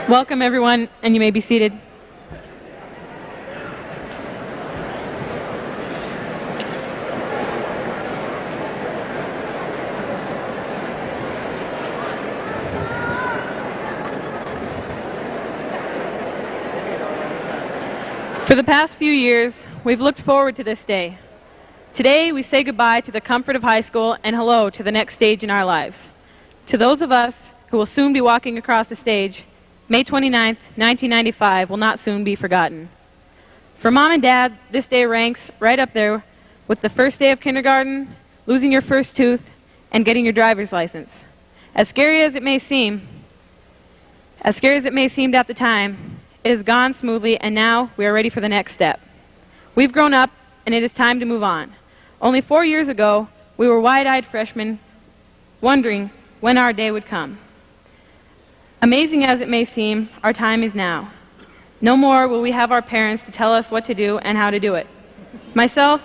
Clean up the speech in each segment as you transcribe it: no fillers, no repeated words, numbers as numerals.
Welcome, everyone, and you may be seated. For the past few years, we've looked forward to this day. Today, we say goodbye to the comfort of high school and hello to the next stage in our lives. To those of us who will soon be walking across the stage, May 29th, 1995 will not soon be forgotten. For Mom and Dad, this day ranks right up there with the first day of kindergarten, losing your first tooth, and getting your driver's license. As scary as it may seem at the time, it has gone smoothly, and now we are ready for the next step. We've grown up, and it is time to move on. Only 4 years ago, we were wide-eyed freshmen wondering when our day would come. Amazing as it may seem, our time is now. No more will we have our parents to tell us what to do and how to do it. Myself,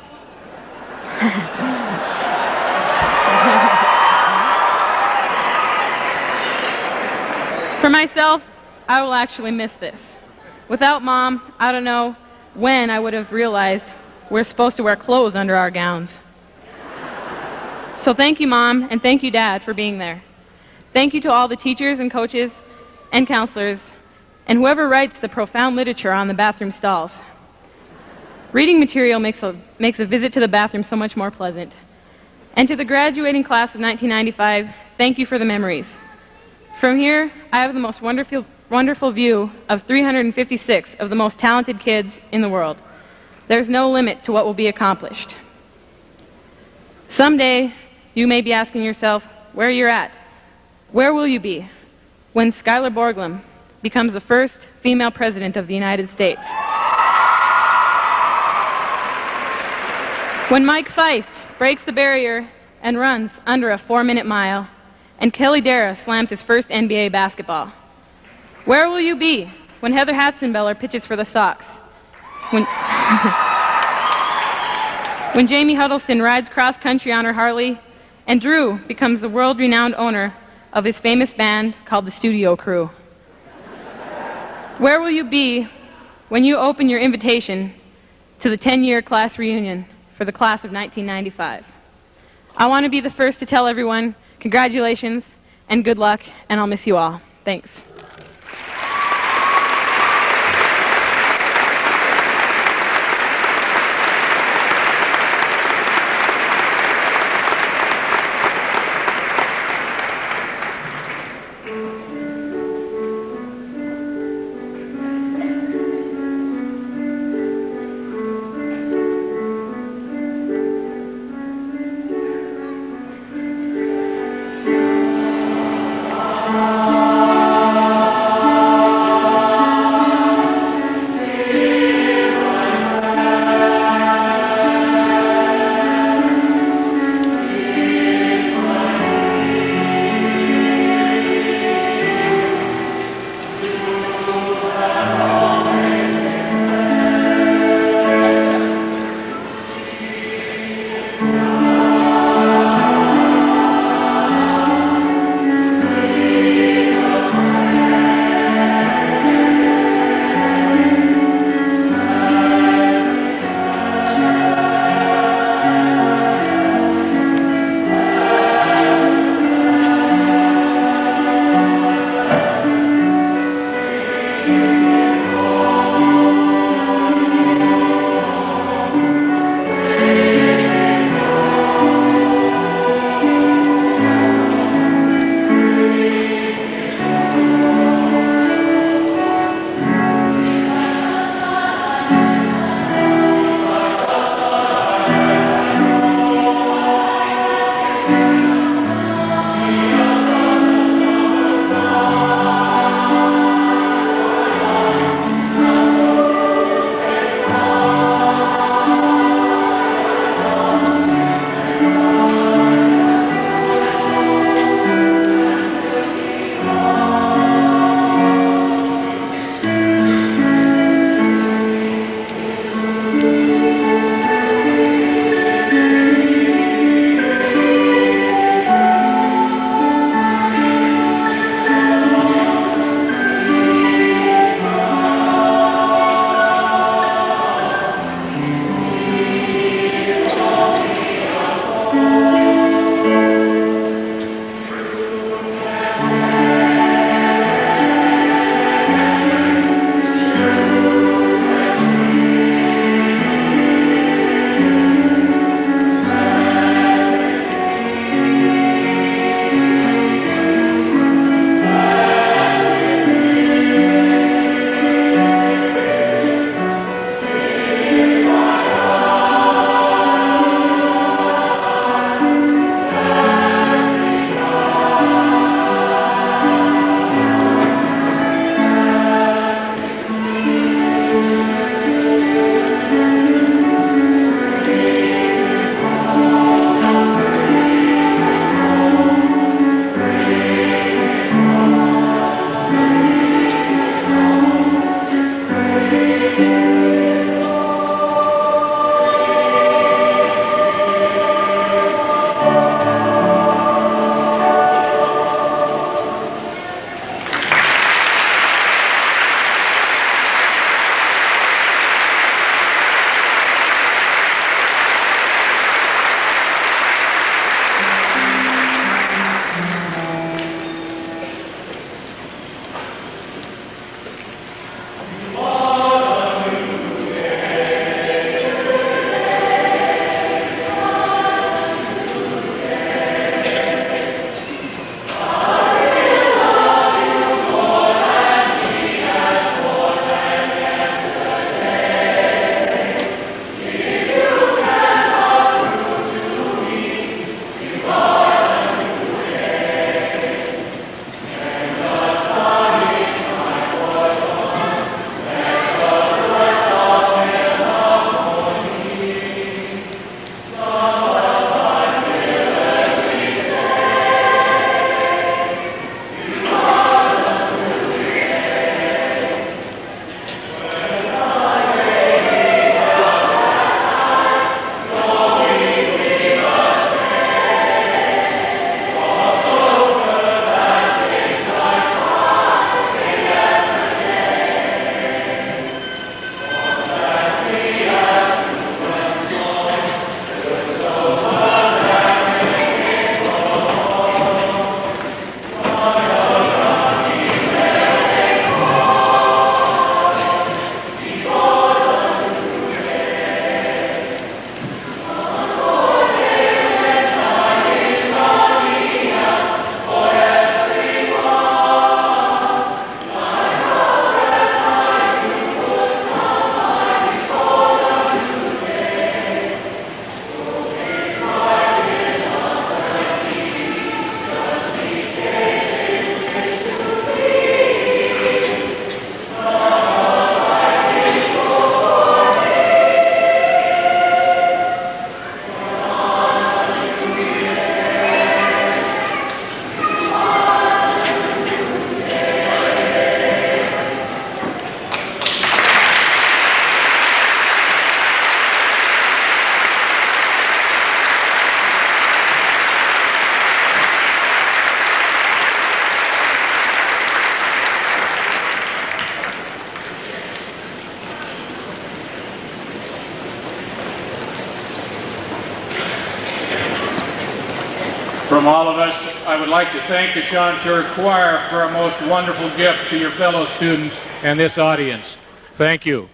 for myself, I will actually miss this. Without Mom, I don't know when I would have realized we're supposed to wear clothes under our gowns. So thank you, Mom, and thank you, Dad, for being there. Thank you to all the teachers and coaches and counselors and whoever writes the profound literature on the bathroom stalls. Reading material makes a visit to the bathroom so much more pleasant. And to the graduating class of 1995, thank you for the memories. From here, I have the most wonderful view of 356 of the most talented kids in the world. There's no limit to what will be accomplished. Someday, you may be asking yourself where you're at. Where will you be when Skylar Borglum becomes the first female president of the United States? When Mike Feist breaks the barrier and runs under a 4-minute mile, and Kelly Dara slams his first NBA basketball? Where will you be when Heather Hatzenbeller pitches for the Sox? When Jamie Huddleston rides cross-country on her Harley, and Drew becomes the world-renowned owner of his famous band called the Studio Crew? Where will you be when you open your invitation to the 10-year class reunion for the class of 1995? I want to be the first to tell everyone congratulations and good luck, and I'll miss you all. Thanks. From all of us, I would like to thank the Chanteur Choir for a most wonderful gift to your fellow students and this audience. Thank you.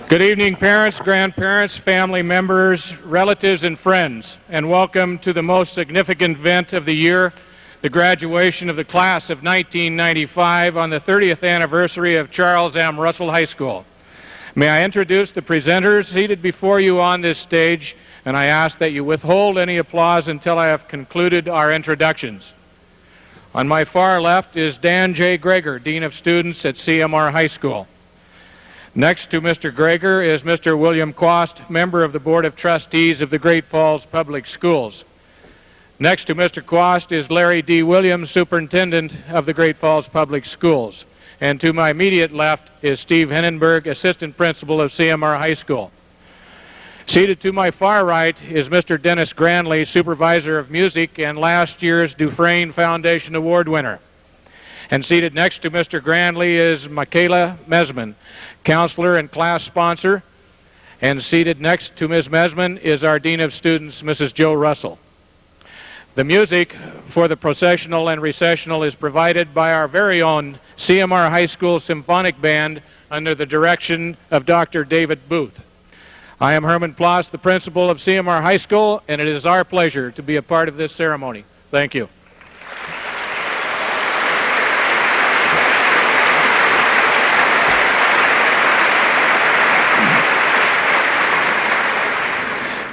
Good evening, parents, grandparents, family members, relatives, and friends, and welcome to the most significant event of the year, the graduation of the class of 1995 on the 30th anniversary of Charles M. Russell High School. May I introduce the presenters seated before you on this stage, and I ask that you withhold any applause until I have concluded our introductions. On my far left is Dan J. Greger, Dean of Students at CMR High School. Next to Mr. Greger is Mr. William Quast, member of the Board of Trustees of the Great Falls Public Schools. Next to Mr. Quast is Larry D. Williams, Superintendent of the Great Falls Public Schools. And to my immediate left is Steve Hennenberg, Assistant Principal of CMR High School. Seated to my far right is Mr. Dennis Granley, Supervisor of Music and last year's Dufresne Foundation Award winner. And seated next to Mr. Granley is Michaela Mesman, counselor and class sponsor. And seated next to Ms. Mesman is our Dean of Students, Mrs. Joe Russell. The music for the processional and recessional is provided by our very own CMR High School Symphonic Band under the direction of Dr. David Booth. I am Herman Ploss, the principal of CMR High School, and it is our pleasure to be a part of this ceremony. Thank you.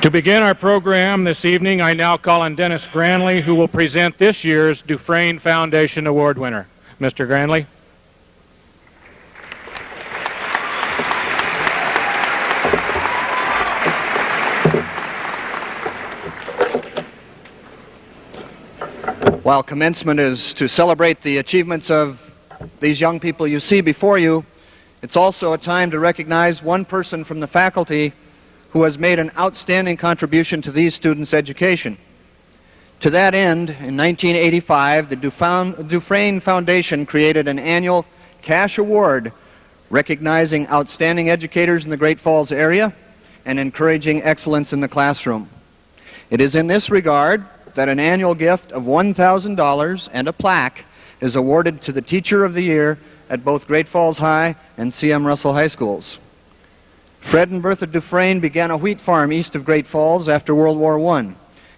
To begin our program this evening, I now call on Dennis Granley, who will present this year's Dufresne Foundation Award winner. Mr. Granley. While commencement is to celebrate the achievements of these young people you see before you, it's also a time to recognize one person from the faculty who has made an outstanding contribution to these students' education. To that end, in 1985, the Dufresne Foundation created an annual cash award recognizing outstanding educators in the Great Falls area and encouraging excellence in the classroom. It is in this regard that an annual gift of $1,000 and a plaque is awarded to the Teacher of the Year at both Great Falls High and C.M. Russell High Schools. Fred and Bertha Dufresne began a wheat farm east of Great Falls after World War I,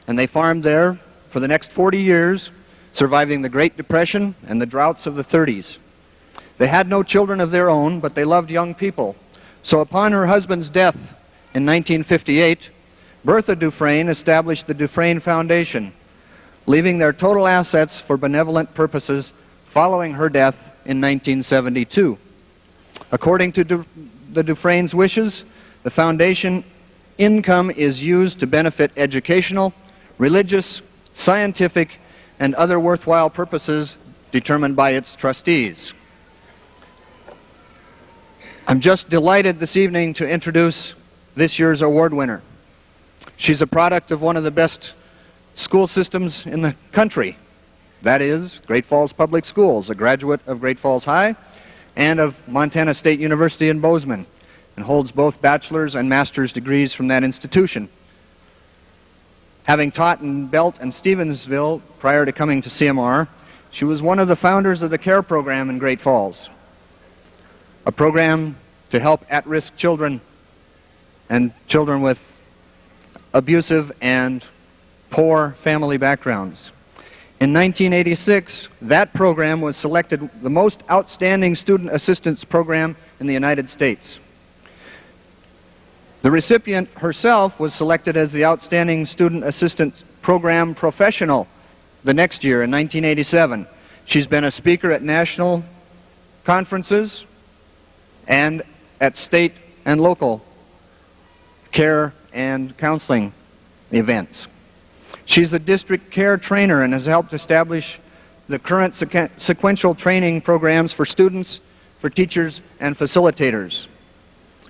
and they farmed there for the next 40 years, surviving the Great Depression and the droughts of the 30s. They had no children of their own, but they loved young people. So upon her husband's death in 1958, Bertha Dufresne established the Dufresne Foundation, leaving their total assets for benevolent purposes following her death in 1972. According to the Dufresne's wishes, the foundation income is used to benefit educational, religious, scientific, and other worthwhile purposes determined by its trustees. I'm just delighted this evening to introduce this year's award winner. She's a product of one of the best school systems in the country. That is Great Falls Public Schools, a graduate of Great Falls High and of Montana State University in Bozeman, and holds both bachelor's and master's degrees from that institution. Having taught in Belt and Stevensville prior to coming to CMR, she was one of the founders of the CARE program in Great Falls, a program to help at-risk children and children with abusive and poor family backgrounds. In 1986, that program was selected the most outstanding student assistance program in the United States. The recipient herself was selected as the Outstanding Student Assistance Program Professional the next year in 1987. She's been a speaker at national conferences and at state and local care and counseling events. She's a district care trainer and has helped establish the current sequential training programs for students, for teachers, and facilitators.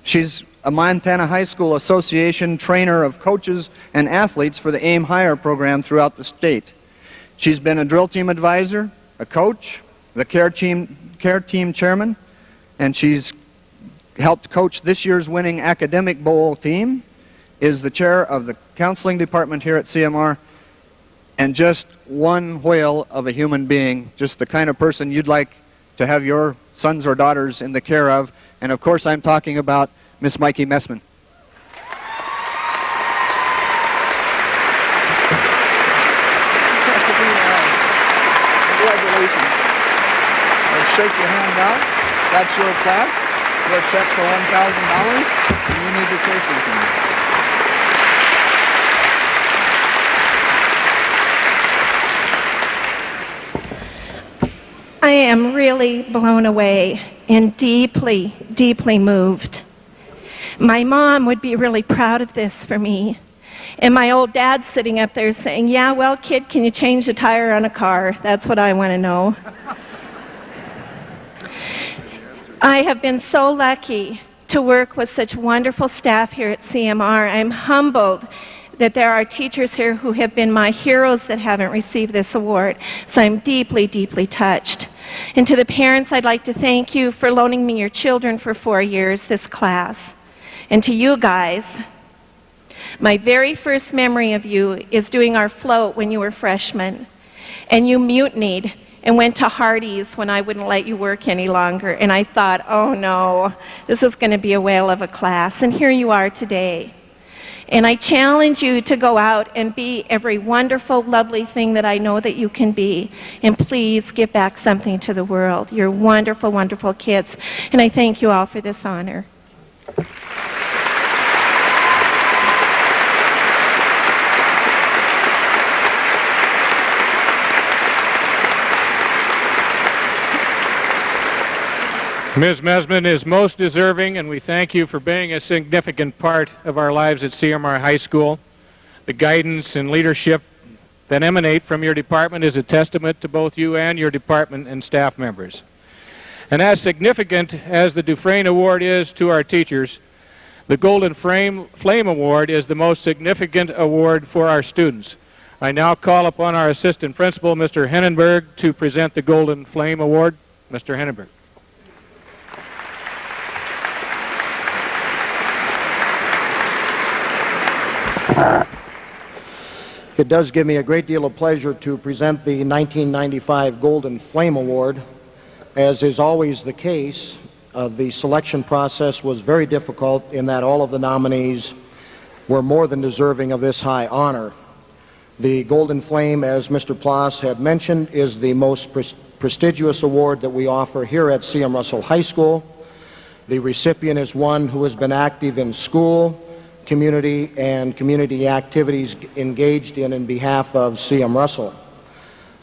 She's a Montana High School Association trainer of coaches and athletes for the Aim Higher program throughout the state. She's been a drill team advisor, a coach, the care team chairman, and she's helped coach this year's winning academic bowl team, is the chair of the counseling department here at CMR, and just one whale of a human being, just the kind of person you'd like to have your sons or daughters in the care of. And of course I'm talking about Miss Mikey Messman. Congratulations. Let's shake your hand out. That's your plaque. Your check for $1,000. And you need to say something. I am really blown away and deeply, deeply moved. My mom would be really proud of this for me. And my old dad's sitting up there saying, yeah, well, kid, can you change the tire on a car? That's what I want to know. I have been so lucky to work with such wonderful staff here at CMR. I'm humbled that there are teachers here who have been my heroes that haven't received this award. So I'm deeply, deeply touched. And to the parents, I'd like to thank you for loaning me your children for 4 years, this class. And to you guys, my very first memory of you is doing our float when you were freshmen. And you mutinied and went to Hardee's when I wouldn't let you work any longer. And I thought, oh no, this is going to be a whale of a class. And here you are today. And I challenge you to go out and be every wonderful, lovely thing that I know that you can be. And please give back something to the world. You're wonderful, wonderful kids. And I thank you all for this honor. Ms. Messman is most deserving, and we thank you for being a significant part of our lives at CMR High School. The guidance and leadership that emanate from your department is a testament to both you and your department and staff members. And as significant as the Dufresne Award is to our teachers, the Golden Flame Award is the most significant award for our students. I now call upon our Assistant Principal, Mr. Hennenberg, to present the Golden Flame Award. Mr. Hennenberg. It does give me a great deal of pleasure to present the 1995 Golden Flame Award. As is always the case, the selection process was very difficult in that all of the nominees were more than deserving of this high honor. The Golden Flame, as Mr. Ploss had mentioned, is the most prestigious award that we offer here at C.M. Russell High School. The recipient is one who has been active in school, community, and community activities engaged in behalf of C.M. Russell.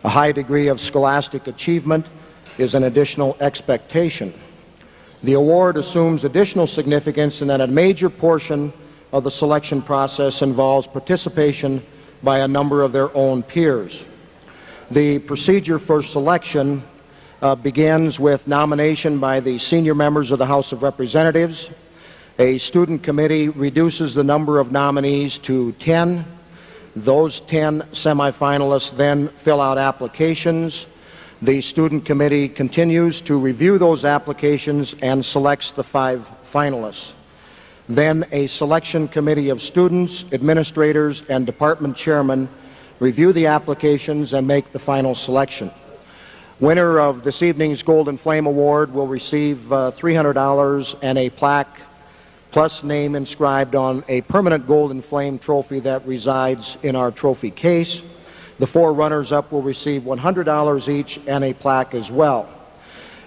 A high degree of scholastic achievement is an additional expectation. The award assumes additional significance in that a major portion of the selection process involves participation by a number of their own peers. The procedure for selection begins with nomination by the senior members of the House of Representatives. A student committee reduces the number of nominees to 10. Those 10 semifinalists then fill out applications. The student committee continues to review those applications and selects the 5 finalists. Then a selection committee of students, administrators, and department chairmen review the applications and make the final selection. Winner of this evening's Golden Flame Award will receive $300 and a plaque plus name inscribed on a permanent Golden Flame trophy that resides in our trophy case. The 4 runners-up will receive $100 each and a plaque as well.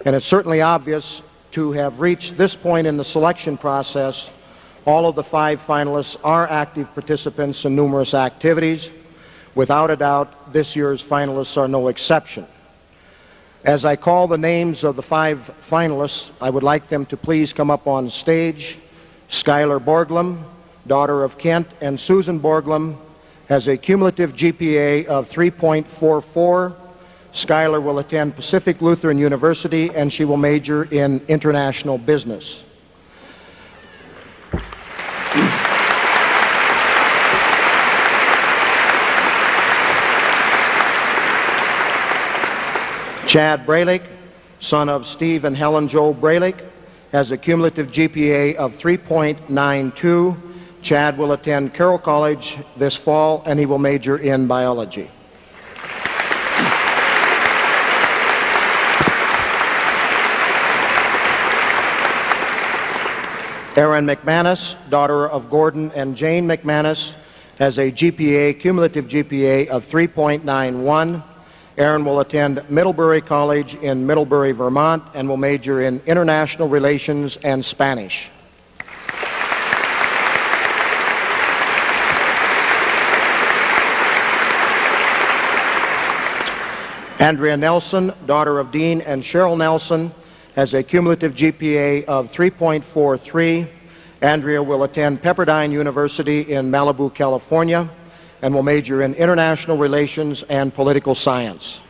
And it's certainly obvious to have reached this point in the selection process, all of the 5 finalists are active participants in numerous activities. Without a doubt, this year's finalists are no exception. As I call the names of the 5 finalists, I would like them to please come up on stage. Skylar Borglum, daughter of Kent and Susan Borglum, has a cumulative GPA of 3.44. Skylar will attend Pacific Lutheran University and she will major in international business. Chad Braylick, son of Steve and Helen Joe Braylick, has a cumulative GPA of 3.92. Chad will attend Carroll College this fall, and he will major in biology. Erin McManus, daughter of Gordon and Jane McManus, has a cumulative GPA of 3.91. Erin will attend Middlebury College in Middlebury, Vermont, and will major in international relations and Spanish. Andrea Nelson, daughter of Dean and Cheryl Nelson, has a cumulative GPA of 3.43. Andrea will attend Pepperdine University in Malibu, California, and will major in international relations and political science.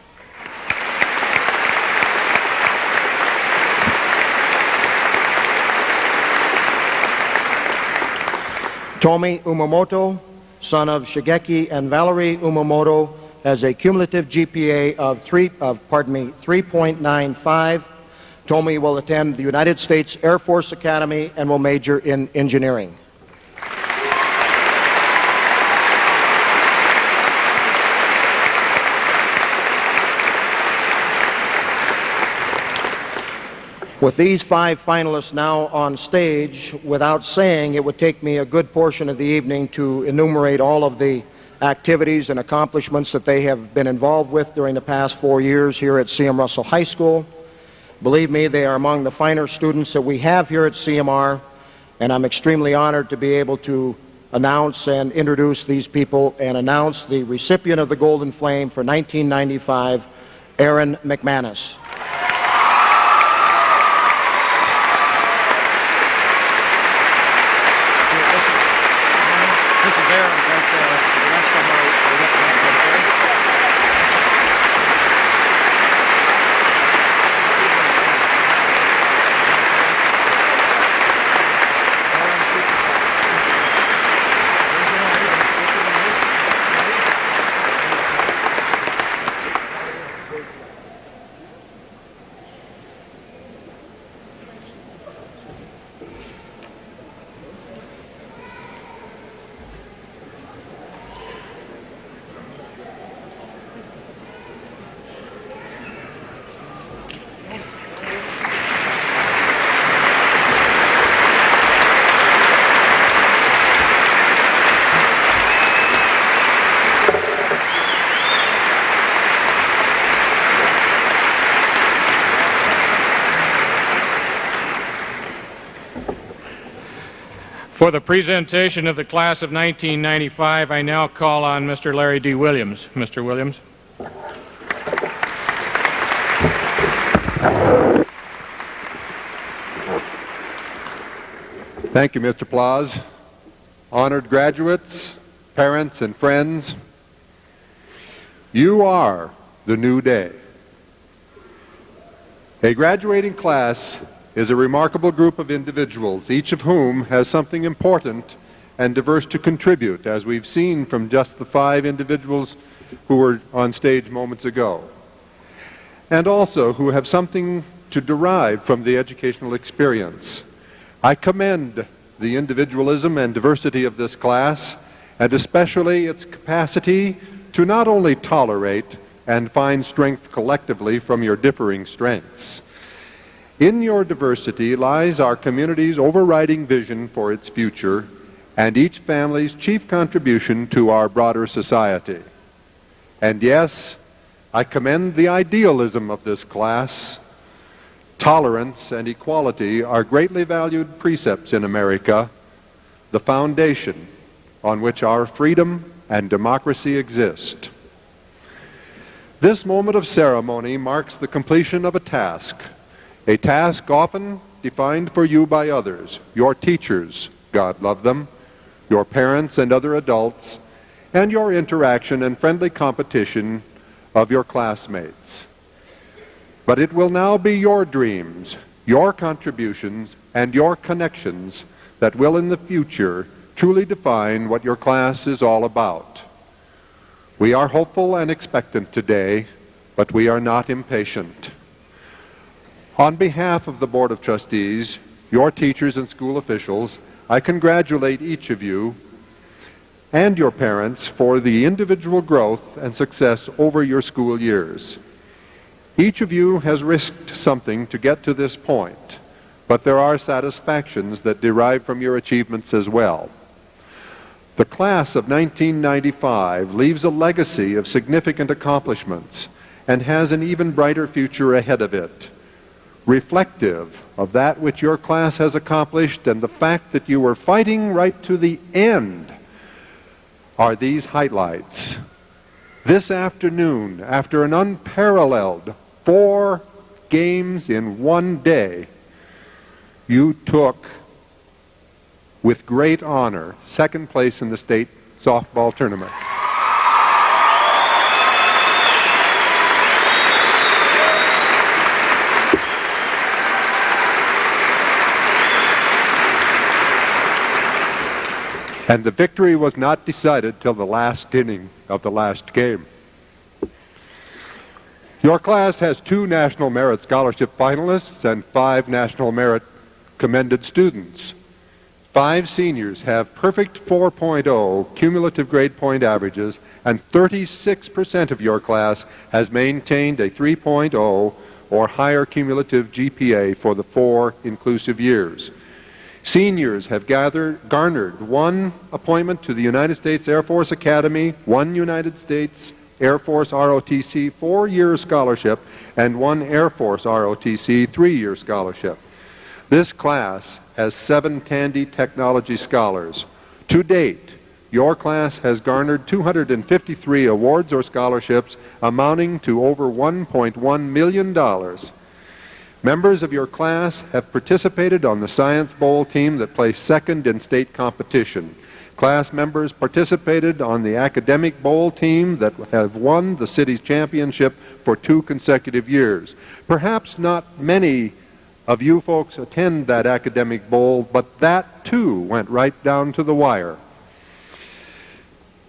Tomi Umamoto, son of Shigeki and Valerie Umamoto, has a cumulative GPA of 3.95. Tomi will attend the United States Air Force Academy and will major in engineering. With these 5 finalists now on stage, without saying, it would take me a good portion of the evening to enumerate all of the activities and accomplishments that they have been involved with during the past 4 years here at C.M. Russell High School. Believe me, they are among the finer students that we have here at CMR, and I'm extremely honored to be able to announce and introduce these people and announce the recipient of the Golden Flame for 1995, Erin McManus. This is Erin, but the rest of them are represented. For the presentation of the class of 1995, I now call on Mr. Larry D. Williams. Mr. Williams. Thank you, Mr. Plaus. Honored graduates, parents, and friends, you are the new day. A graduating class is a remarkable group of individuals, each of whom has something important and diverse to contribute, as we've seen from just the 5 individuals who were on stage moments ago, and also who have something to derive from the educational experience. I commend the individualism and diversity of this class, and especially its capacity to not only tolerate and find strength collectively from your differing strengths. In your diversity lies our community's overriding vision for its future and each family's chief contribution to our broader society. And yes, I commend the idealism of this class. Tolerance and equality are greatly valued precepts in America, the foundation on which our freedom and democracy exist. This moment of ceremony marks the completion of a task often defined for you by others, your teachers, God love them, your parents and other adults, and your interaction and friendly competition of your classmates. But it will now be your dreams, your contributions, and your connections that will in the future truly define what your class is all about. We are hopeful and expectant today but we are not impatient. On behalf of the Board of Trustees, your teachers and school officials, I congratulate each of you and your parents for the individual growth and success over your school years. Each of you has risked something to get to this point, but there are satisfactions that derive from your achievements as well. The class of 1995 leaves a legacy of significant accomplishments and has an even brighter future ahead of it. Reflective of that which your class has accomplished and the fact that you were fighting right to the end are these highlights. This afternoon, after an unparalleled 4 games in one day, you took, with great honor, second place in the state softball tournament. And the victory was not decided till the last inning of the last game. Your class has 2 National Merit Scholarship finalists and 5 National Merit commended students. 5 seniors have perfect 4.0 cumulative grade point averages, and 36% of your class has maintained a 3.0 or higher cumulative GPA for the 4 inclusive years. Seniors have garnered 1 appointment to the United States Air Force Academy, 1 United States Air Force ROTC 4-year scholarship, and 1 Air Force ROTC 3-year scholarship. This class has 7 Tandy Technology Scholars. To date, your class has garnered 253 awards or scholarships amounting to over $1.1 million. Members of your class have participated on the Science Bowl team that placed second in state competition. Class members participated on the Academic Bowl team that have won the city's championship for 2 consecutive years. Perhaps not many of you folks attend that Academic Bowl, but that too went right down to the wire.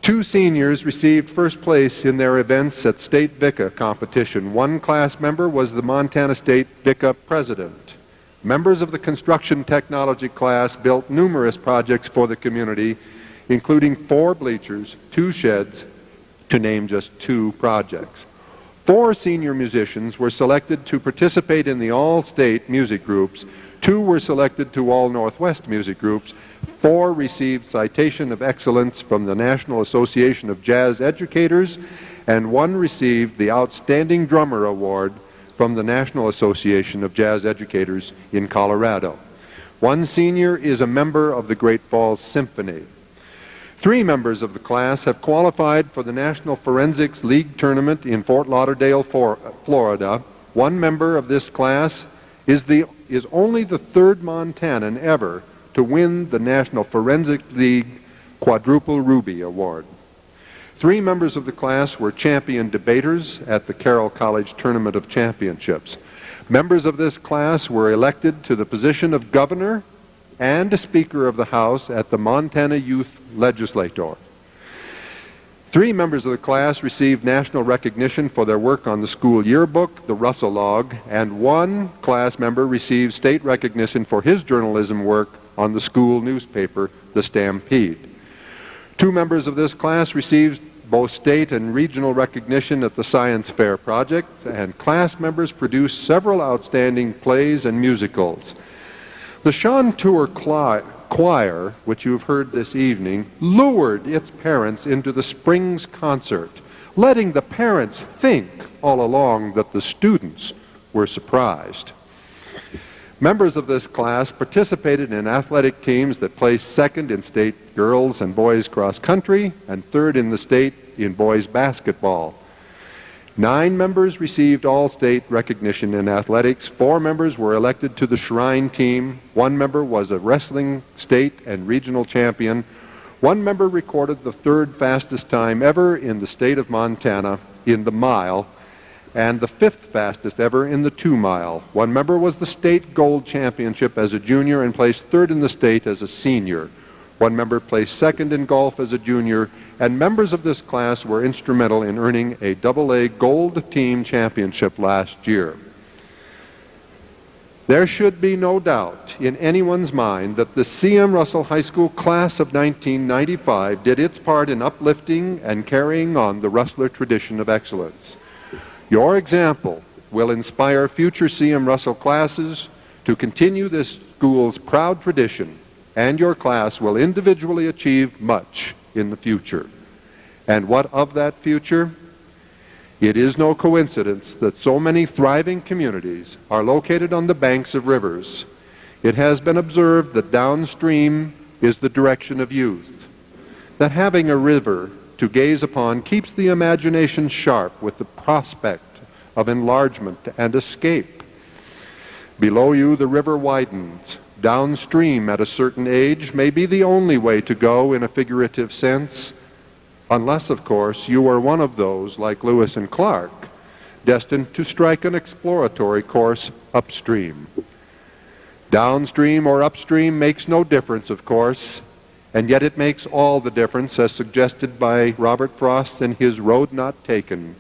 2 seniors received first place in their events at state VICA competition. 1 class member was the Montana State VICA president. Members of the construction technology class built numerous projects for the community, including 4 bleachers, 2 sheds, to name just 2 projects. 4 senior musicians were selected to participate in the all-state music groups. 2 were selected to all Northwest music groups. 4 received Citation of Excellence from the National Association of Jazz Educators, and 1 received the Outstanding Drummer Award from the National Association of Jazz Educators in Colorado. 1 senior is a member of the Great Falls Symphony. 3 members of the class have qualified for the National Forensics League Tournament in Fort Lauderdale, Florida. 1 member of this class is only the 3rd Montanan ever to win the National Forensic League Quadruple Ruby Award. 3 members of the class were champion debaters at the Carroll College Tournament of Championships. Members of this class were elected to the position of governor and a Speaker of the House at the Montana Youth Legislature. 3 members of the class received national recognition for their work on the school yearbook, the Russell Log, and 1 class member received state recognition for his journalism work on the school newspaper, the Stampede. 2 members of this class received both state and regional recognition at the Science Fair project, and class members produced several outstanding plays and musicals. The Chanteur Choir, which you've heard this evening, lured its parents into the Springs concert, letting the parents think all along that the students were surprised. Members of this class participated in athletic teams that placed second in state girls and boys cross country and third in the state in boys basketball. 9 members received all-state recognition in athletics. 4 members were elected to the Shrine team. 1 member was a wrestling state and regional champion. 1 member recorded the 3rd fastest time ever in the state of Montana in the mile, and the 5th fastest ever in the 2-mile. 1 member was the state gold championship as a junior and placed 3rd in the state as a senior. One member placed second in golf as a junior, and members of this class were instrumental in earning a AA Gold Team Championship last year. There should be no doubt in anyone's mind that the C.M. Russell High School class of 1995 did its part in uplifting and carrying on the Rustler tradition of excellence. Your example will inspire future C.M. Russell classes to continue this school's proud tradition, and your class will individually achieve much in the future. And what of that future? It is no coincidence that so many thriving communities are located on the banks of rivers. It has been observed that downstream is the direction of youth, that having a river to gaze upon keeps the imagination sharp with the prospect of enlargement and escape. Below you, the river widens. Downstream at a certain age may be the only way to go in a figurative sense, unless, of course, you are one of those, like Lewis and Clark, destined to strike an exploratory course upstream. Downstream or upstream makes no difference, of course, and yet it makes all the difference, as suggested by Robert Frost in his Road Not Taken.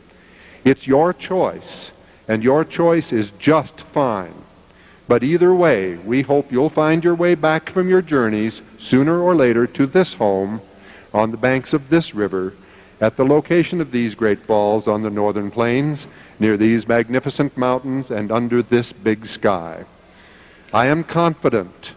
It's your choice, and your choice is just fine. But either way, we hope you'll find your way back from your journeys sooner or later to this home on the banks of this river, at the location of these great falls on the northern plains, near these magnificent mountains and under this big sky. I am confident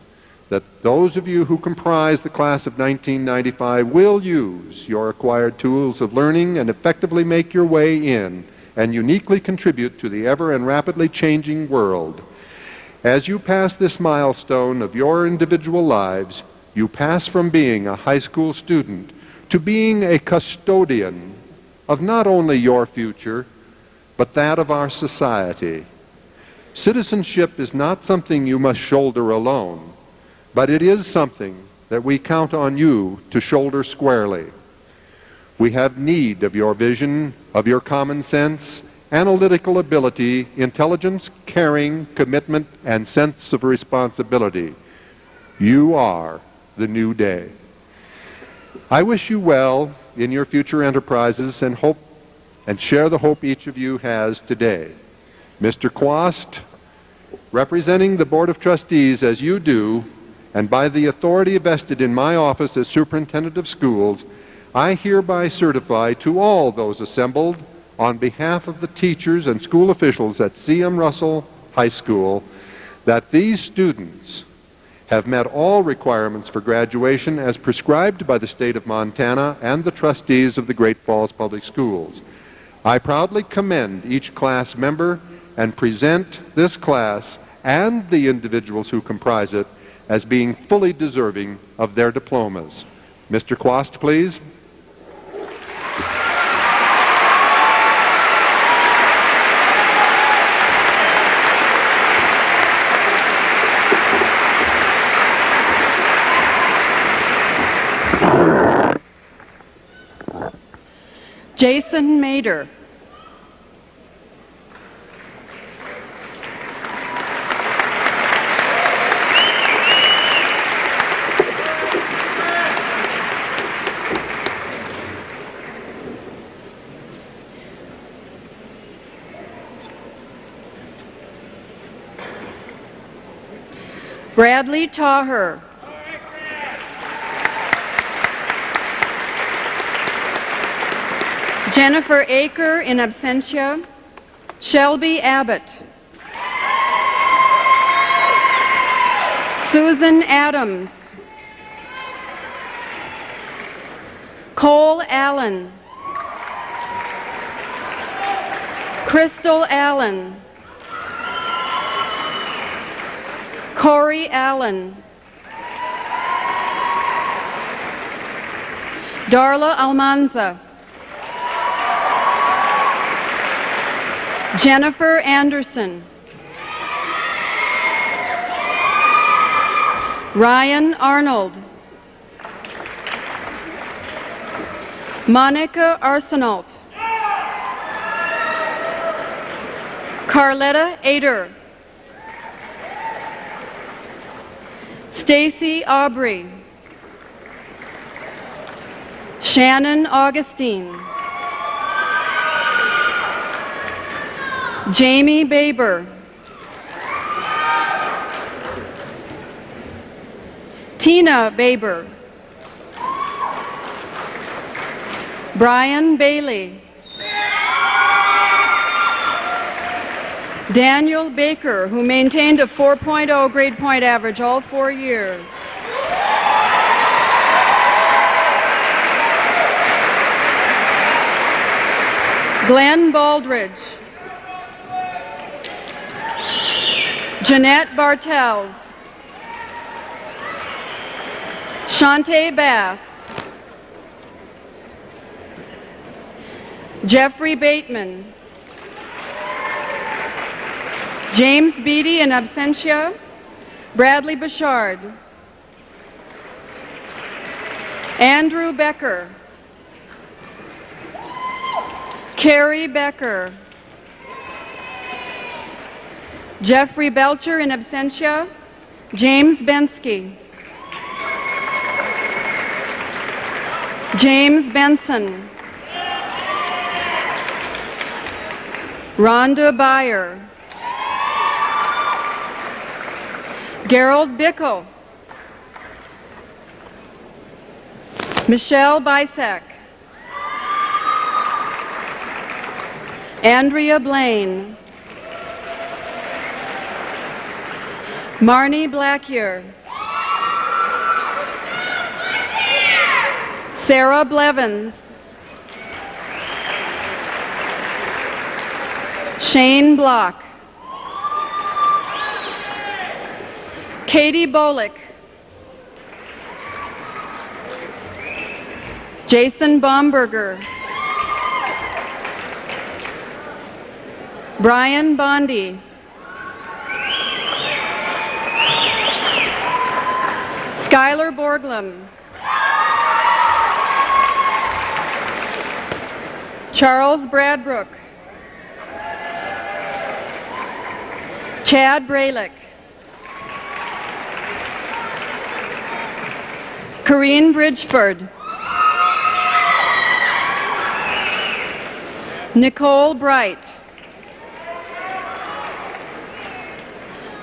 that those of you who comprise the class of 1995 will use your acquired tools of learning and effectively make your way in and uniquely contribute to the ever and rapidly changing world. As you pass this milestone of your individual lives, you pass from being a high school student to being a custodian of not only your future, but that of our society. Citizenship is not something you must shoulder alone, but it is something that we count on you to shoulder squarely. We have need of your vision, of your common sense, analytical ability, intelligence, caring, commitment, and sense of responsibility. You are the new day. I wish you well in your future enterprises and hope and share the hope each of you has today. Mr. Quast, representing the Board of Trustees as you do, and by the authority vested in my office as Superintendent of Schools, I hereby certify to all those assembled, on behalf of the teachers and school officials at C.M. Russell High School, that these students have met all requirements for graduation as prescribed by the state of Montana and the trustees of the Great Falls Public Schools. I proudly commend each class member and present this class and the individuals who comprise it as being fully deserving of their diplomas. Mr. Quast, please. Jason Mader. Bradley Taher. Jennifer Aker in absentia. Shelby Abbott. Susan Adams. Cole Allen. Crystal Allen. Corey Allen. Darla Almanza. Jennifer Anderson. Ryan Arnold. Monica Arsenault. Carletta Ader. Stacy Aubrey. Shannon Augustine. Jamie Baber. Tina Baber. Brian Bailey. Daniel Baker, who maintained a 4.0 grade point average all 4 years. Glenn Baldridge. Jeanette Bartels. Shantae Bass. Jeffrey Bateman. James Beatty in absentia. Bradley Bouchard. Andrew Becker. Carrie Becker. Jeffrey Belcher in absentia. James Bensky. James Benson. Rhonda Byer. Gerald Bickle. Michelle Bisak. Andrea Blaine. Marnie Blackier. Sarah Blevins. Shane Block. Katie Bolick. Jason Baumberger. Brian Bondi. Skylar Borglum. Charles Bradbrook. Chad Bralick. Corrine Bridgeford. Nicole Bright.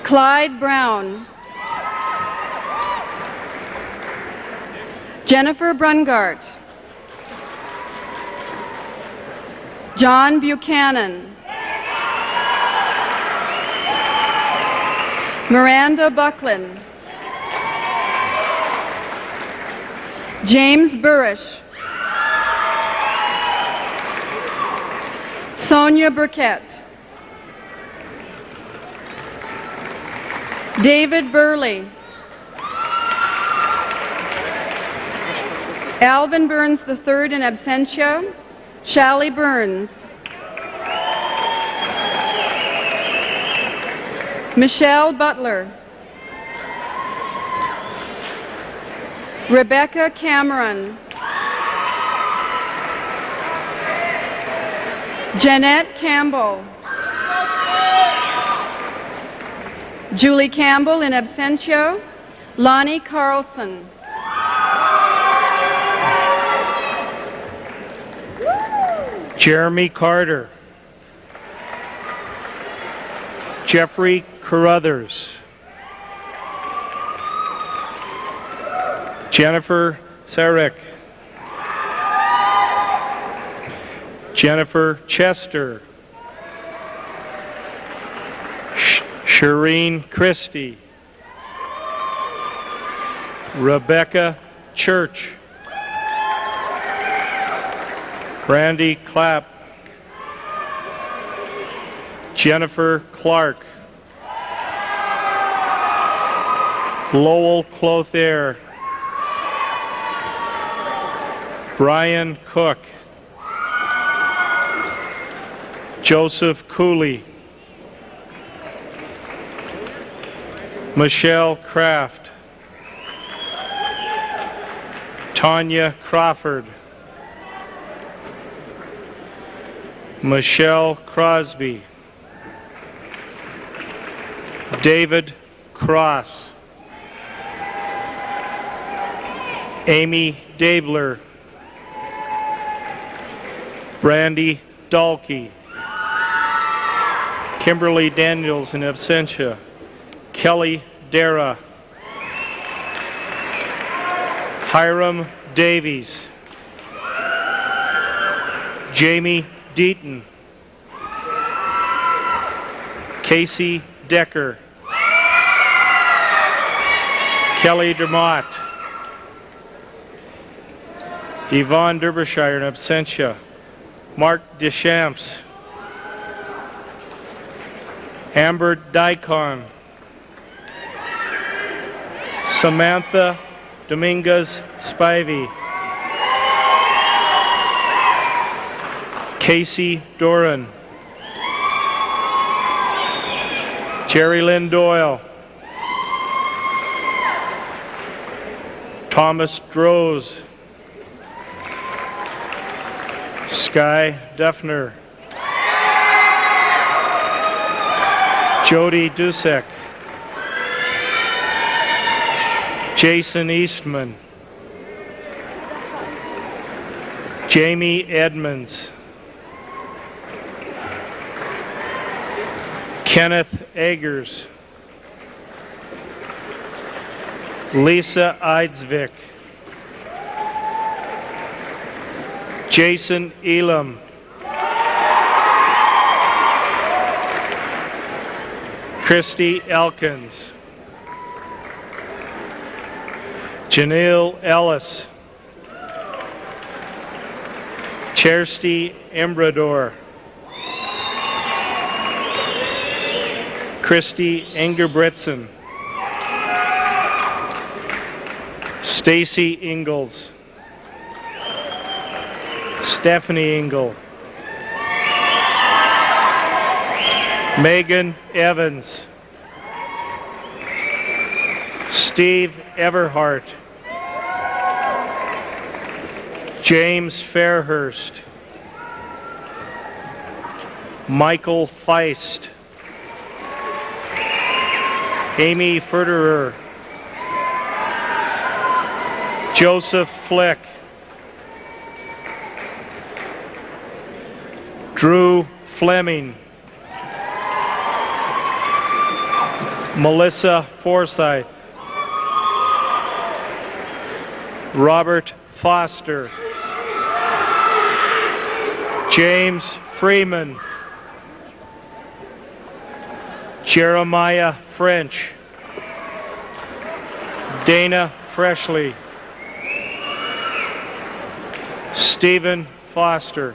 Clyde Brown. Jennifer Brungart. John Buchanan. Miranda Buckland. James Burrish. Sonia Burkett. David Burley. Alvin Burns III in absentia. Shally Burns. Michelle Butler. Rebecca Cameron. Jeanette Campbell. Julie Campbell in absentia. Lonnie Carlson. Jeremy Carter. Jeffrey Carruthers. Jennifer Sarek. Jennifer Chester. Shireen Christie. Rebecca Church. Brandy Clapp. Jennifer Clark. Lowell Clothair. Brian Cook. Joseph Cooley. Michelle Kraft. Tanya Crawford. Michelle Crosby. David Cross. Amy Dabler. Brandy Dalkey. Kimberly Daniels in absentia. Kelly Dara. Hiram Davies. Jamie Deaton. Casey Decker. Kelly DeMott. Yvonne Derbyshire in absentia. Mark Deschamps. Amber Dicon. Samantha Dominguez Spivey. Casey Doran. Jerry Lynn Doyle. Thomas Droz. Sky Duffner. Jody Dusek. Jason Eastman. Jamie Edmonds. Kenneth Eggers. Lisa Eidsvik. Jason Elam. Christy Elkins. Janelle Ellis. Chersty Embrador. Christy Engerbritsen. Stacy Ingalls. Stephanie Ingle. Megan Evans. Steve Everhart. James Fairhurst. Michael Feist. Amy Ferderer. Joseph Flick. Drew Fleming. Melissa Forsyth. Robert Foster. James Freeman. Jeremiah French. Dana Freshley. Stephen Foster.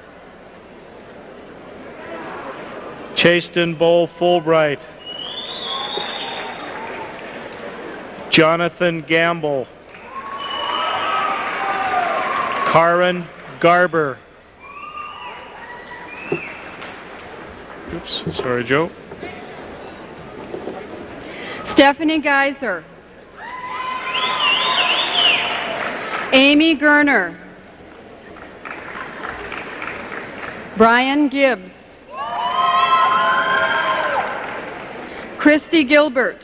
Chasten Bowl Fulbright. Jonathan Gamble. Karen Garber. Oops, sorry, Joe. Stephanie Geiser. Amy Gerner. Brian Gibbs. Christy Gilbert.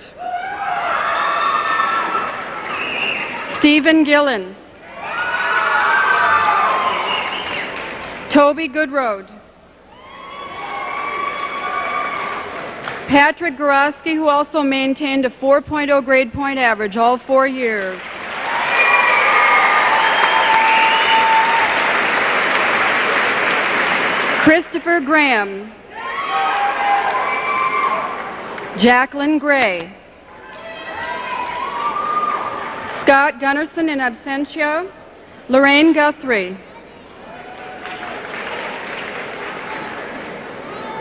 Stephen Gillen. Toby Goodroad. Patrick Goroski, who also maintained a 4.0 grade point average all 4 years. Christopher Graham. Jacqueline Gray. Scott Gunnarsson in absentia. Lorraine Guthrie.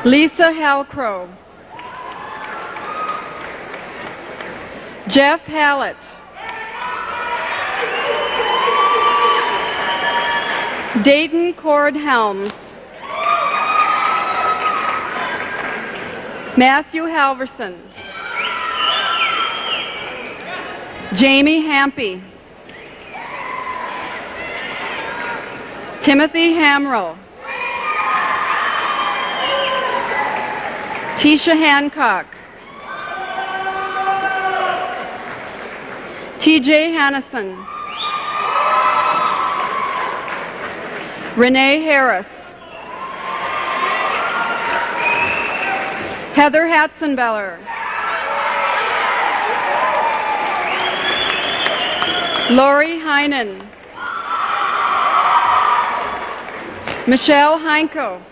Lisa Halcrow. Jeff Hallett. Dayton Cord Helms. Matthew Halverson. Jamie Hampy. Timothy Hamrell. Tisha Hancock. TJ Hannison. Renee Harris. Heather Hatzenbeller. Lori Heinen. Michelle Heinko.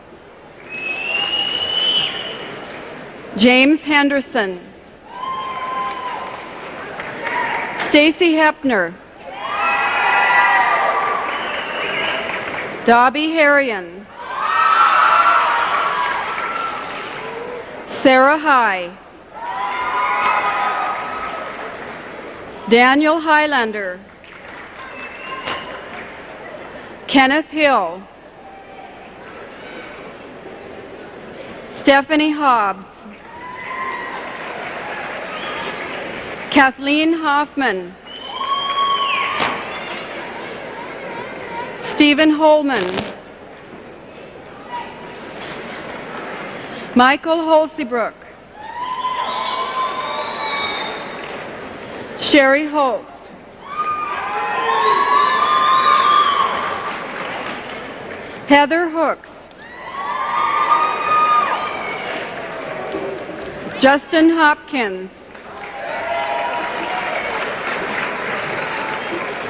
James Henderson. Stacy Hepner. Dobby Harrion. Sarah High. Daniel Highlander. Kenneth Hill. Stephanie Hobbs. Kathleen Hoffman. Stephen Holman. Michael Holsebrook. Sherry Holtz. Heather Hooks. Justin Hopkins.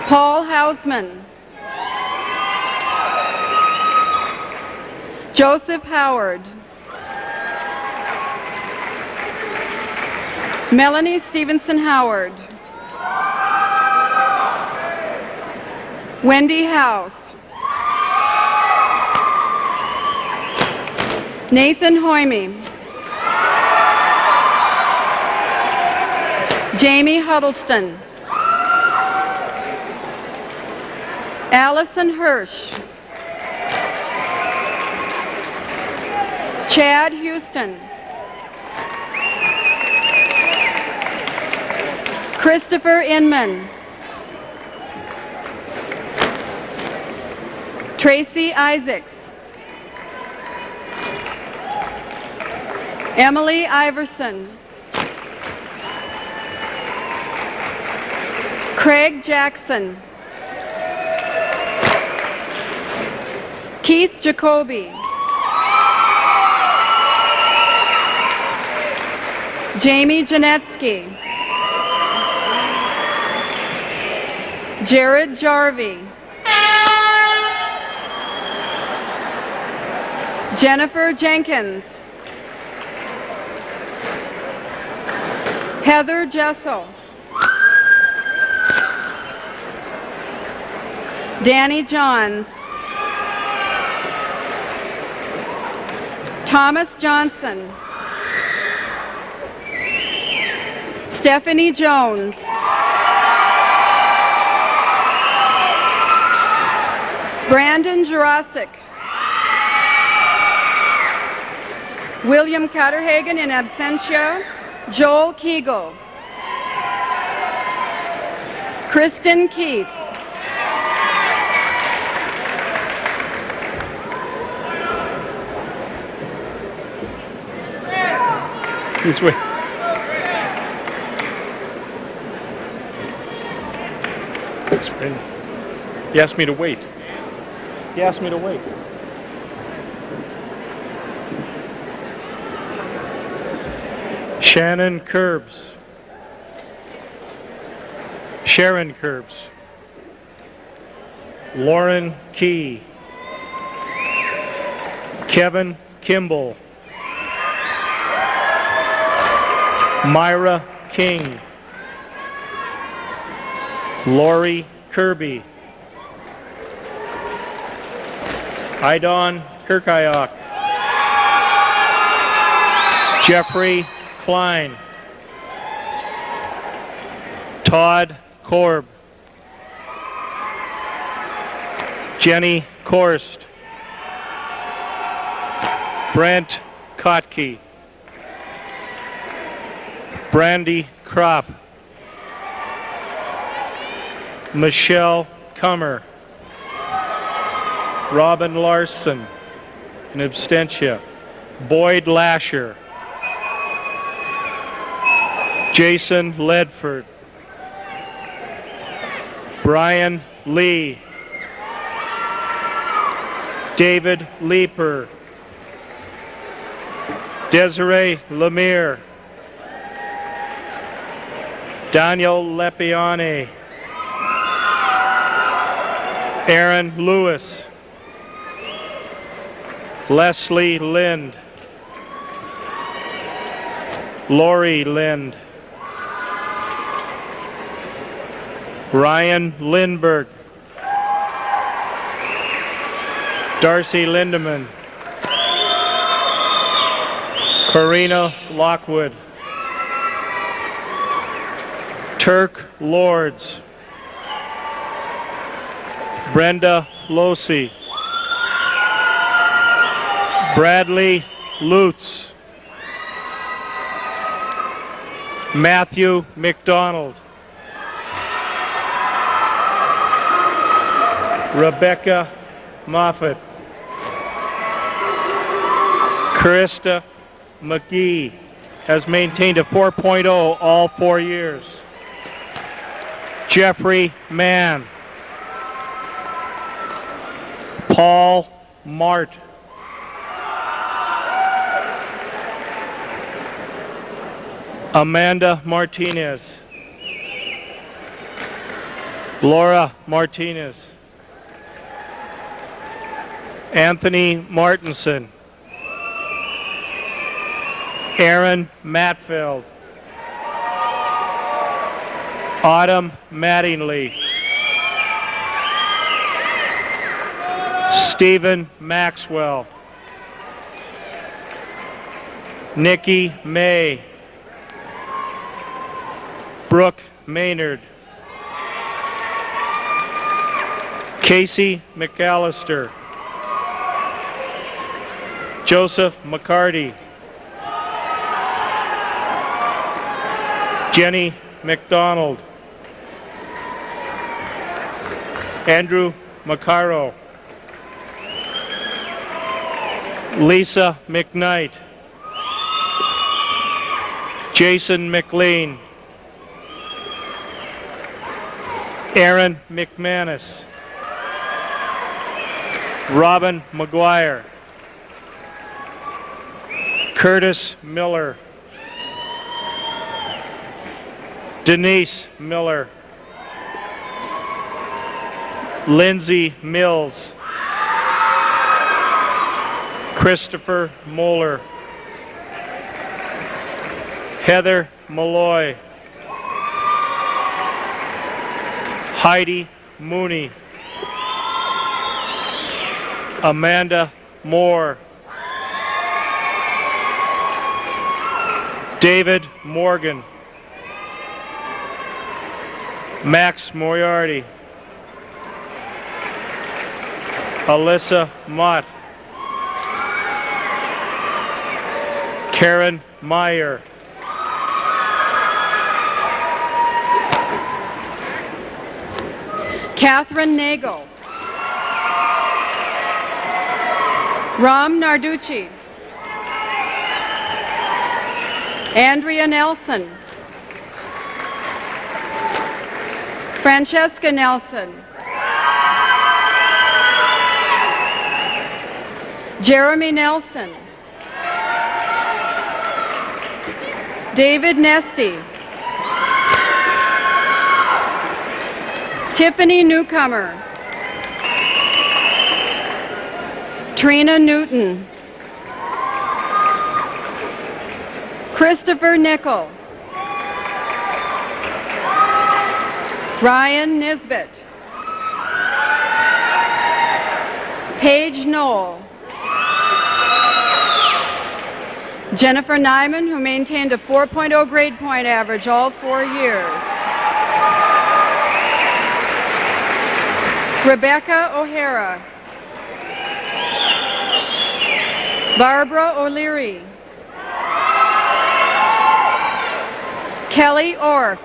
Paul Hausman. Joseph Howard. Melanie Stevenson Howard. Wendy House. Nathan Hoyme. Jamie Huddleston. Allison Hirsch. Chad Houston. Christopher Inman. Tracy Isaacs. Emily Iverson. Craig Jackson. Keith Jacoby. Jamie Janetsky. Jared Jarvie. Jennifer Jenkins. Heather Jessel. Danny Johns. Thomas Johnson. Stephanie Jones. Brandon Jurassic. William Catterhagen in absentia. Joel Kegel. Kristen Keith. This way. He asked me to wait. He asked me to wait. Shannon Curbs. Sharon Curbs. Lauren Key. Kevin Kimball. Myra King. Lori Kirby. Idon Kirkayok. Jeffrey Klein. Todd Korb. Jenny Korst. Brent Kotke. Brandy Kropp. Michelle Kummer. Robin Larson, in absentia. Boyd Lasher. Jason Ledford. Brian Lee. David Leeper. Desiree Lemire, Daniel Lepiane, Aaron Lewis, Leslie Lind, Lori Lind, Ryan Lindberg, Darcy Lindeman, Karina Lockwood, Turk Lords, Brenda Losey, Bradley Lutz, Matthew McDonald, Rebecca Moffett, Krista McGee has maintained a 4.0 all 4 years. Jeffrey Mann, Paul Mart, Amanda Martinez, Laura Martinez, Anthony Martinson, Aaron Matfeld, Autumn Mattingly, Stephen Maxwell, Nikki May, Brooke Maynard, Casey McAllister, Joseph McCarty, Jenny McDonald, Andrew Macaro, Lisa McKnight, Jason McLean, Aaron McManus, Robin McGuire, Curtis Miller, Denise Miller, Lindsay Mills, Christopher Moeller, Heather Malloy, Heidi Mooney, Amanda Moore, David Morgan, Max Moriarty, Alyssa Mott, Karen Meyer, Catherine Nagel, Ram Narducci, Andrea Nelson, Francesca Nelson, Jeremy Nelson, David Nesty, Tiffany Newcomer, Trina Newton, Christopher Nickel, Ryan Nisbet, Paige Knoll, Jennifer Nyman, who maintained a 4.0 grade point average all 4 years, Rebecca O'Hara, Barbara O'Leary, Kelly Orff,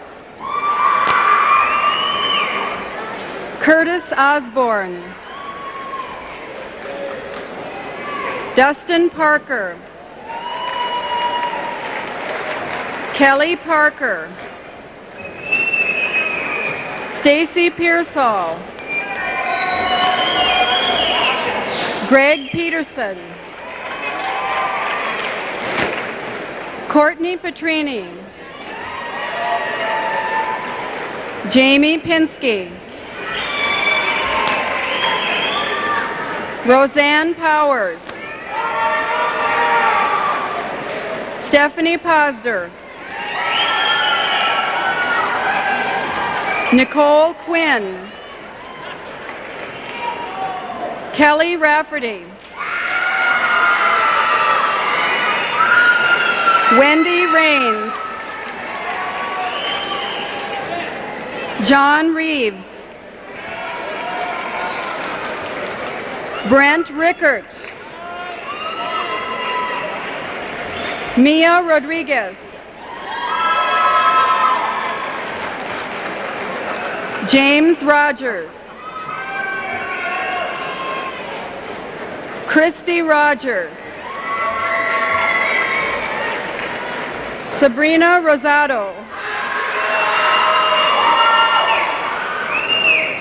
Curtis Osborne, Dustin Parker, Kelly Parker, Stacy Pearsall, Greg Peterson, Courtney Petrini. Jamie Pinsky. Roseanne Powers. Stephanie Posder. Nicole Quinn. Kelly Rafferty. Wendy Rains. John Reeves. Brent Rickert. Mia Rodriguez. James Rogers. Christy Rogers. Sabrina Rosado.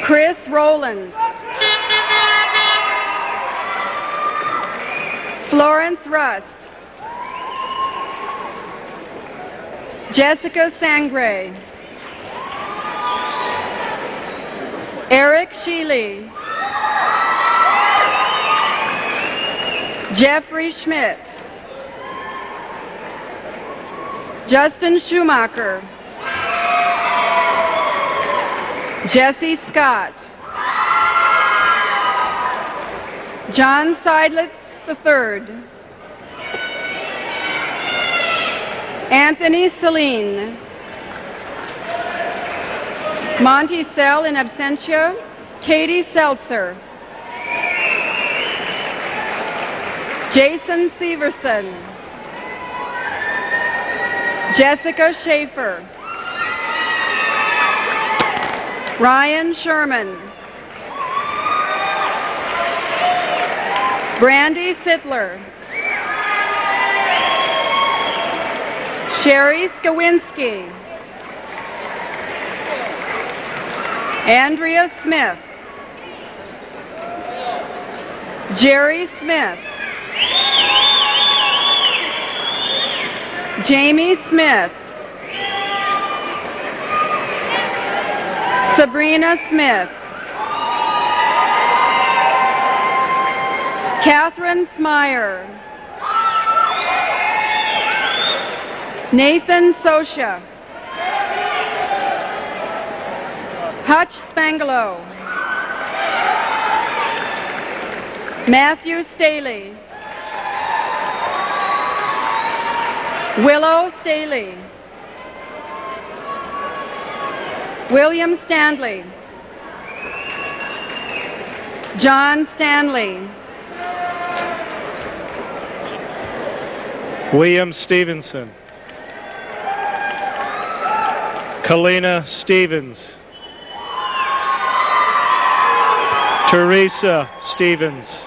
Chris Rowland. Florence Rust. Jessica Sangre. Eric Sheely. Jeffrey Schmidt. Justin Schumacher. Jesse Scott. John Seidlitz III. Anthony Celine. Monty Sell in absentia. Katie Seltzer. Jason Severson. Jessica Schaefer. Ryan Sherman. Brandy Sittler. Sherry Skowinski. Andrea Smith. Jerry Smith. Jamie Smith. Sabrina Smith. Catherine Smyer. Nathan Sosha. Hutch Spangalo. Matthew Staley. Willow Staley. William Stanley. John Stanley. William Stevenson. Kalina Stevens. Teresa Stevens.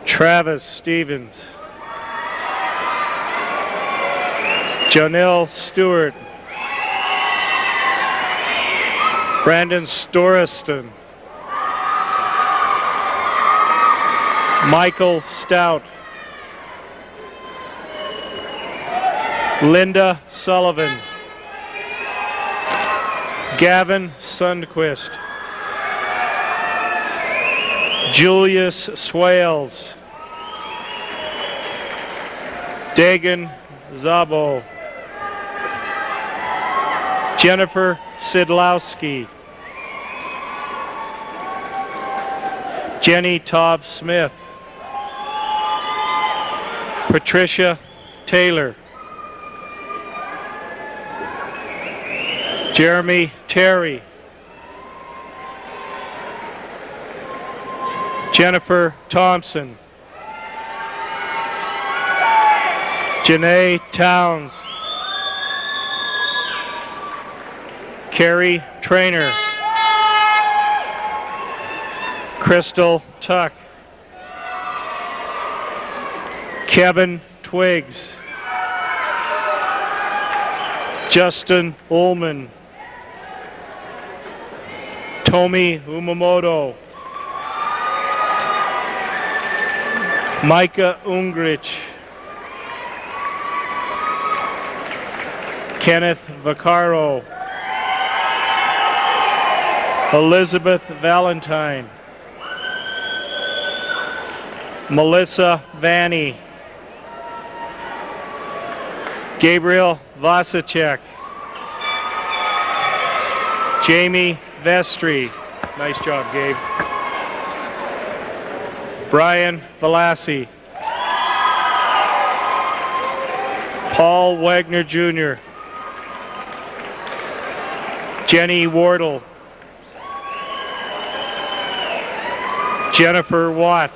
Travis Stevens. Janelle Stewart. Brandon Storiston. Michael Stout. Linda Sullivan. Gavin Sundquist. Julius Swales. Dagan Zabo. Jennifer Sidlowski. Jenny Taub Smith. Patricia Taylor. Jeremy Terry. Jennifer Thompson. Janae Towns. Carrie Trainer. Crystal Tuck. Kevin Twiggs. Justin Ullman. Tomi Umamoto. Micah Ungrich. Kenneth Vaccaro, Elizabeth Valentine, Melissa Vanny, Gabriel Vasicek, Jamie Vestry, nice job, Gabe, Brian Velassi, Paul Wagner Jr., Jenny Wardle, Jennifer Watt,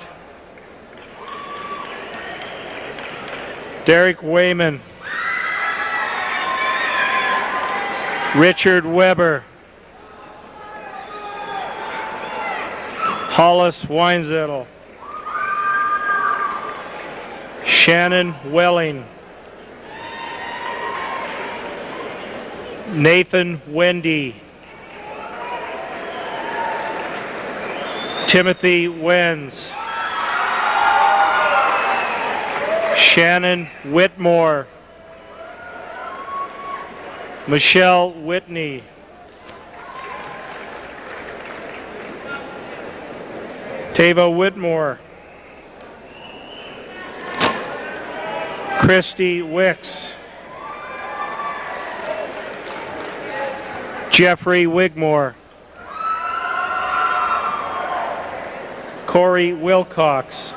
Derek Wayman, Richard Weber, Hollis Weinzettel, Shannon Welling, Nathan Wendy, Timothy Wenz, Shannon Whitmore, Michelle Whitney, Tava Whitmore, Christy Wicks, Jeffrey Wigmore, Corey Wilcox,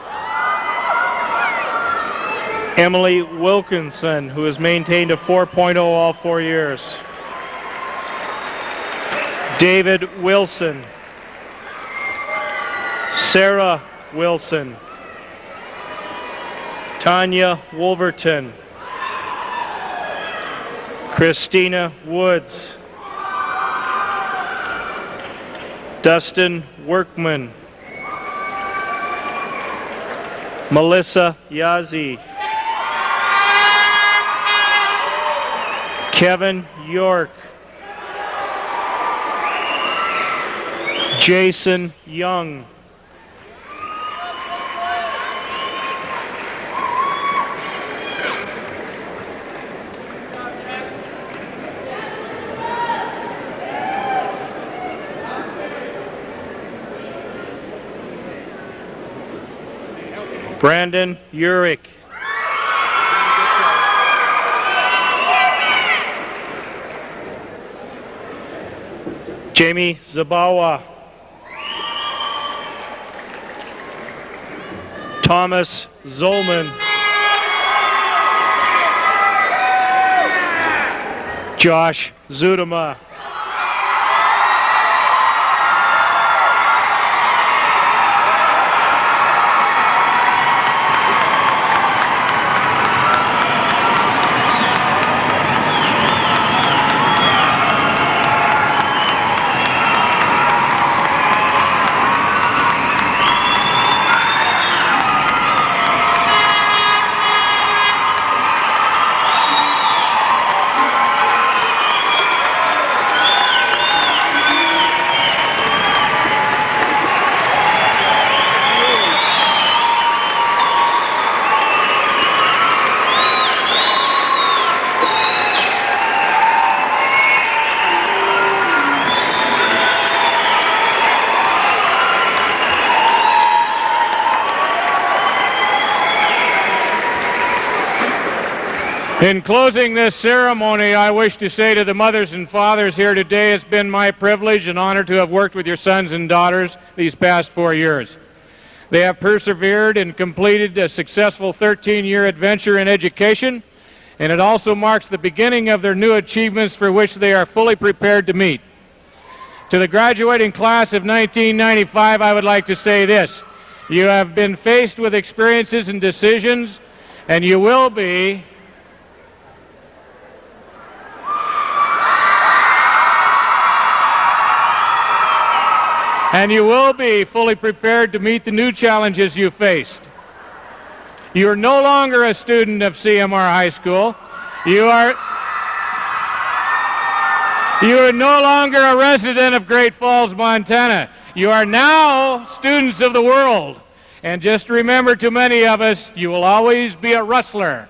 Emily Wilkinson, who has maintained a 4.0 all 4 years, David Wilson, Sarah Wilson, Tanya Wolverton, Christina Woods, Dustin Workman, Melissa Yazzie, Kevin York, Jason Young, Brandon Urick, Jamie Zabawa, Thomas Zolman, Josh Zudema, In closing this ceremony, I wish to say to the mothers and fathers here today, it's been my privilege and honor to have worked with your sons and daughters these past 4 years. They have persevered and completed a successful 13-year adventure in education, and it also marks the beginning of their new achievements for which they are fully prepared to meet. To the graduating class of 1995, I would like to say this: you have been faced with experiences and decisions, and you will be fully prepared to meet the new challenges you faced. You are no longer a student of CMR High School. You are no longer a resident of Great Falls, Montana. You are now students of the world. And just remember, to many of us, you will always be a rustler